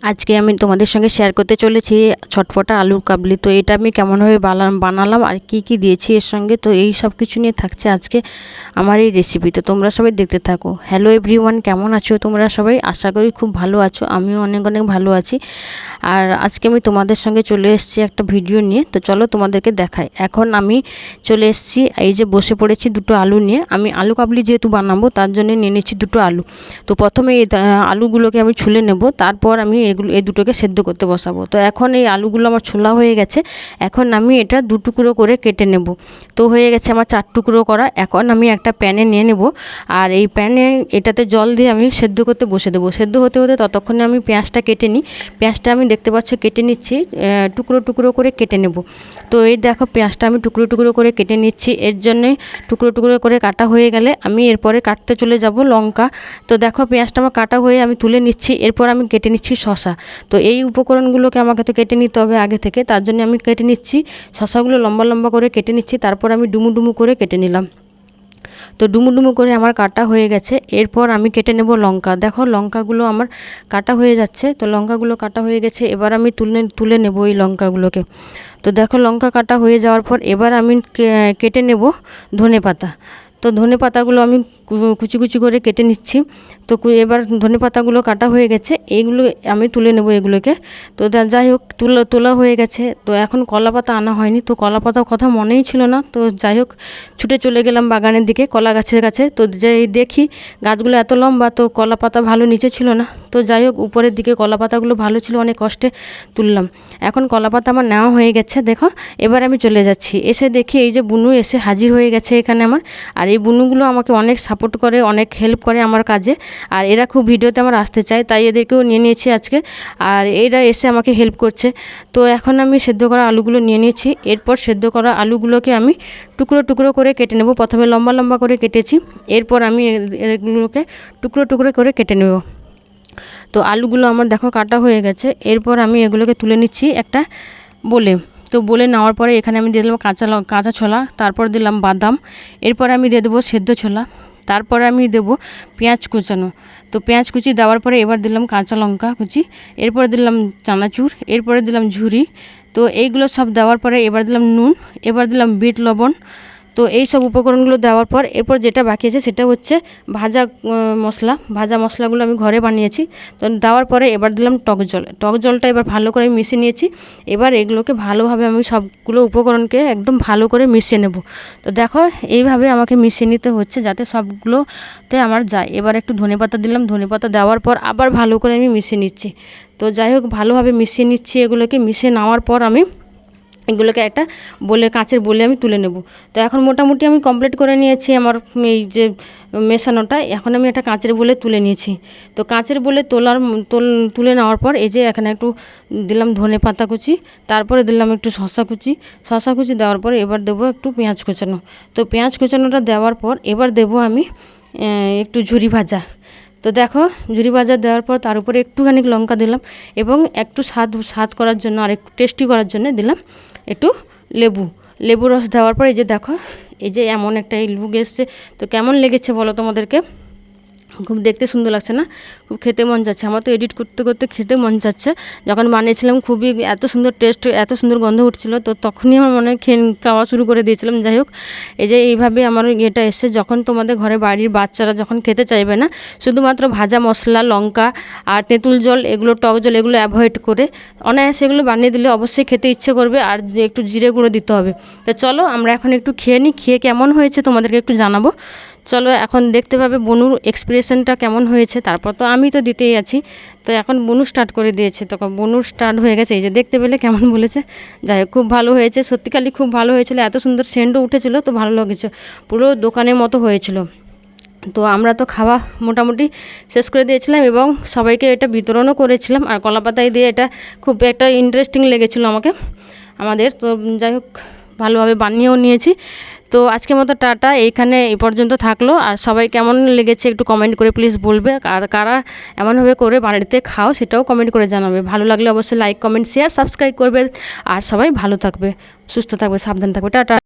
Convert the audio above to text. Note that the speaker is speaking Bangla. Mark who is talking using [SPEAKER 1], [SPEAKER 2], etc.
[SPEAKER 1] আজকে আমি তোমাদের সঙ্গে শেয়ার করতে চলেছি ছটফটা আলুর কাবলি। তো এটা আমি কেমনভাবে বানালাম আর কি কি দিয়েছি এর সঙ্গে, তো এই সব কিছু নিয়ে থাকছে আজকে আমার এই রেসিপি। তো তোমরা সবাই দেখতে থাকো। হ্যালো এভরিওয়ান, কেমন আছো তোমরা সবাই? আশা করি খুব ভালো আছো, আমিও অনেক অনেক ভালো আছি। আর আজকে আমি তোমাদের সঙ্গে চলে এসেছি একটা ভিডিও নিয়ে। তো চলো তোমাদেরকে দেখাই। এখন আমি চলে এসেছি, এই যে বসে পড়েছি দুটো আলু নিয়ে। আমি আলু কাবলি যেহেতু বানাবো তার জন্য নিয়ে নিচ্ছি দুটো আলু। তো প্রথমে এই আলুগুলোকে আমি ছুলে নেব, তারপর আমি এই দুটোকে সেদ্ধ করতে বসাবো। তো এখন এই আলুগুলো আমার ছোলা হয়ে গেছে, এখন আমি এটা দু টুকরো করে কেটে নেব। তো হয়ে গেছে আমার 4 টুকরো করা। এখন আমি একটা প্যানে নিয়ে নেব, আর এই প্যানে এটাতে জল দিয়ে আমি সেদ্ধ করতে বসে দেবো। সেদ্ধ হতে হতে ততক্ষণে আমি পেঁয়াজটা কেটে নিই। পেঁয়াজটা আমি দেখতে পাচ্ছ কেটে নিচ্ছি, টুকরো টুকরো করে কেটে নেব। তো এই দেখো পেঁয়াজটা আমি টুকরো টুকরো করে কেটে নিচ্ছি। এর জন্যই টুকরো টুকরো করে কাটা হয়ে গেলে আমি এরপরে কাটতে চলে যাব লঙ্কা। তো দেখো পেঁয়াজটা আমার কাটা হয়ে আমি তুলে নিচ্ছি। এরপর আমি কেটে নিচ্ছি শসা। তো এই উপকরণগুলোকে আমাকে তো কেটে নিতে হবে আগে থেকে, তার জন্য আমি কেটে নিচ্ছি। শসাগুলো লম্বা লম্বা করে কেটে নিচ্ছি, তারপর আমি ডুমু ডুমু করে কেটে নিলাম। তো ডুমু ডুমু করে আমার কাটা হয়ে গেছে। এরপর আমি কেটে নেব লঙ্কা। দেখো লঙ্কাগুলো আমার কাটা হয়ে যাচ্ছে। তো লঙ্কাগুলো কাটা হয়ে গেছে, এবার আমি তুলে নেব এই লঙ্কাগুলোকে। তো দেখো লঙ্কা কাটা হয়ে যাওয়ার পর এবার আমি কেটে নেব ধনেপাতা। তো ধনে পাতাগুলো আমি কুচি কুচি করে কেটে নিচ্ছি। তো এবার ধনে পাতাগুলো কাটা হয়ে গেছে, এইগুলো আমি তুলে নেব এগুলোকে। তো যাই হোক তোলা হয়ে গেছে। তো এখন কলা পাতা আনা হয়নি, তো কলা পাতার কথা মনেই ছিল না। তো যাই হোক ছুটে চলে গেলাম বাগানের দিকে, কলা গাছের কাছে। তো যাই দেখি গাছগুলো এত লম্বা, তো কলা পাতা ভালো নিচে ছিল না। তো যাই হোক উপরের দিকে কলা পাতাগুলো ভালো ছিল, অনেক কষ্টে তুললাম। এখন কলা পাতা আমার নেওয়া হয়ে গেছে। দেখো এবার আমি চলে যাচ্ছি, এসে দেখি এই যে বুনু এসে হাজির হয়ে গেছে এখানে আমার। আর এই বুনুগুলো আমাকে অনেক সাপোর্ট করে, অনেক হেল্প করে আমার কাজে। আর এরা খুব ভিডিওতে আমার আসতে চায়, তাই এদেরকেও নিয়ে নিয়েছি আজকে। আর এরা এসে আমাকে হেল্প করছে। তো এখন আমি সেদ্ধ করা আলুগুলো নিয়ে নিয়েছি। এরপর সেদ্ধ করা আলুগুলোকে আমি টুকরো টুকরো করে কেটে নেব। প্রথমে লম্বা লম্বা করে কেটেছি, এরপর আমি এগুলোকে টুকরো টুকরো করে কেটে নেব। তো আলুগুলো আমার দেখো কাটা হয়ে গেছে। এরপর আমি এগুলোকে তুলে নিচ্ছি একটা বলে। তো বলে নেওয়ার পরে এখানে আমি দিয়ে দিলাম কাঁচা ছোলা, তারপর দিলাম বাদাম, এরপর আমি দিয়ে দেবো সেদ্ধ ছোলা, তারপরে আমি দেবো পেঁয়াজ কুচানো। তো পেঁয়াজ কুচি দেওয়ার পরে এবার দিলাম কাঁচা লঙ্কা কুচি, এরপরে দিলাম চানাচুর, এরপরে দিলাম ঝুরি। তো এইগুলো সব দেওয়ার পরে এবার দিলাম নুন, এবার দিলাম বিট লবণ। তো এই সব উপকরণগুলো দেওয়ার পর এরপর যেটা বাকি আছে সেটা হচ্ছে ভাজা মশলাগুলো আমি ঘরে বানিয়েছি। তো দেওয়ার পরে এবার দিলাম টক জলটা এবার ভালো করে মিশিয়ে নিয়েছি। এবার এগুলোকে ভালোভাবে আমি সবগুলো উপকরণকে একদম ভালো করে মিশিয়ে নেব। তো দেখো এইভাবে আমাকে মিশিয়ে নিতে হচ্ছে যাতে সবগুলোতে আমার যায়। এবার একটু ধনেপাতা দিলাম, ধনেপাতা দেওয়ার পর আবার ভালো করে আমি মিশিয়ে নিচ্ছি। তো যাই হোক ভালোভাবে মিশিয়ে নিচ্ছি। এগুলোকে মিশিয়ে নেওয়ার পর আমি এগুলোকে একটা কাঁচের বলে আমি তুলে নেব। তো এখন মোটামুটি আমি কমপ্লিট করে নিয়েছি আমার এই যে মেশানোটা। এখন আমি একটা কাঁচের বলে তুলে নিয়েছি। তো কাঁচের বলে তুলে নেওয়ার পর এই যে এখানে একটু দিলাম ধনে পাতা কুচি, তারপরে দিলাম একটু শসা কুচি দেওয়ার পর এবার দেবো একটু পেঁয়াজ কুচানো। তো পেঁয়াজ কুচানোটা দেওয়ার পর এবার দেবো আমি একটু ঝুরি ভাজা। তো দেখো ঝুরি ভাজা দেওয়ার পর তার উপরে একটুখানি লঙ্কা দিলাম, এবং একটু স্বাদ করার জন্য আর একটু টেস্টি করার জন্য দিলাম একটু লেবু রস দেওয়ার পর এই যে দেখো এই যে এমন একটা লুক এসছে। তো কেমন লেগেছে বলো তোমাদেরকে? খুব দেখতে সুন্দর লাগছে না? খুব খেতে মন যাচ্ছে, আমার তো এডিট করতে করতে খেতে মন যাচ্ছে। যখন বানিয়েছিলাম খুবই এত সুন্দর টেস্ট, এত সুন্দর গন্ধ উঠছিল, তো তখনই আমার মনে হয় খাওয়া শুরু করে দিয়েছিলাম। যাই হোক এই যে এইভাবে আমার এটা এসছে। যখন তোমাদের ঘরে বাড়ির বাচ্চারা যখন খেতে চাইবে না, শুধুমাত্র ভাজা মশলা, লঙ্কা আর তেঁতুল জল, এগুলো টক জল, এগুলো অ্যাভয়েড করে অনায়াসে এগুলো বানিয়ে দিলে অবশ্যই খেতে ইচ্ছে করবে। আর একটু জিরে গুঁড়ো দিতে হবে। তো চলো আমরা এখন একটু খেয়ে নিই, খেয়ে কেমন হয়েছে তোমাদেরকে একটু জানাবো। চলো এখন দেখতে পাবে বনুর এক্সপ্রেশনটা কেমন হয়েছে। তারপর তো আমি তো দিতেই আছি। তো এখন বনু স্টার্ট করে দিয়েছে, তখন বনুর স্টার্ট হয়ে গেছে। এই যে দেখতে পেলে কেমন বলেছে। যাই হোক খুব ভালো হয়েছে, সত্যিকারই খুব ভালো হয়েছিল। এত সুন্দর সেন্টও উঠেছিল, তো ভালো লেগেছে, পুরো দোকানের মতো হয়েছিল। তো আমরা তো খাওয়া মোটামুটি শেষ করে দিয়েছিলাম এবং সবাইকে এটা বিতরণও করেছিলাম। আর কলাপাতায় দিয়ে এটা খুব একটা ইন্টারেস্টিং লেগেছিলো আমাদের। তো যাই হোক ভালোভাবে বানিয়েও নিয়েছি। তো আজকের মতো টাটা, এইখানে এই পর্যন্ত থাকলো। আর সবাই কেমন লেগেছে একটু কমেন্ট করে প্লিজ বলবে। আর কারা এমনভাবে করে বাড়িতে খাও সেটাও কমেন্ট করে জানাবে। ভালো লাগলে অবশ্যই লাইক, কমেন্ট, শেয়ার, সাবস্ক্রাইব করবে। আর সবাই ভালো থাকবে, সুস্থ থাকবে, সাবধান থাকবে। টাটা।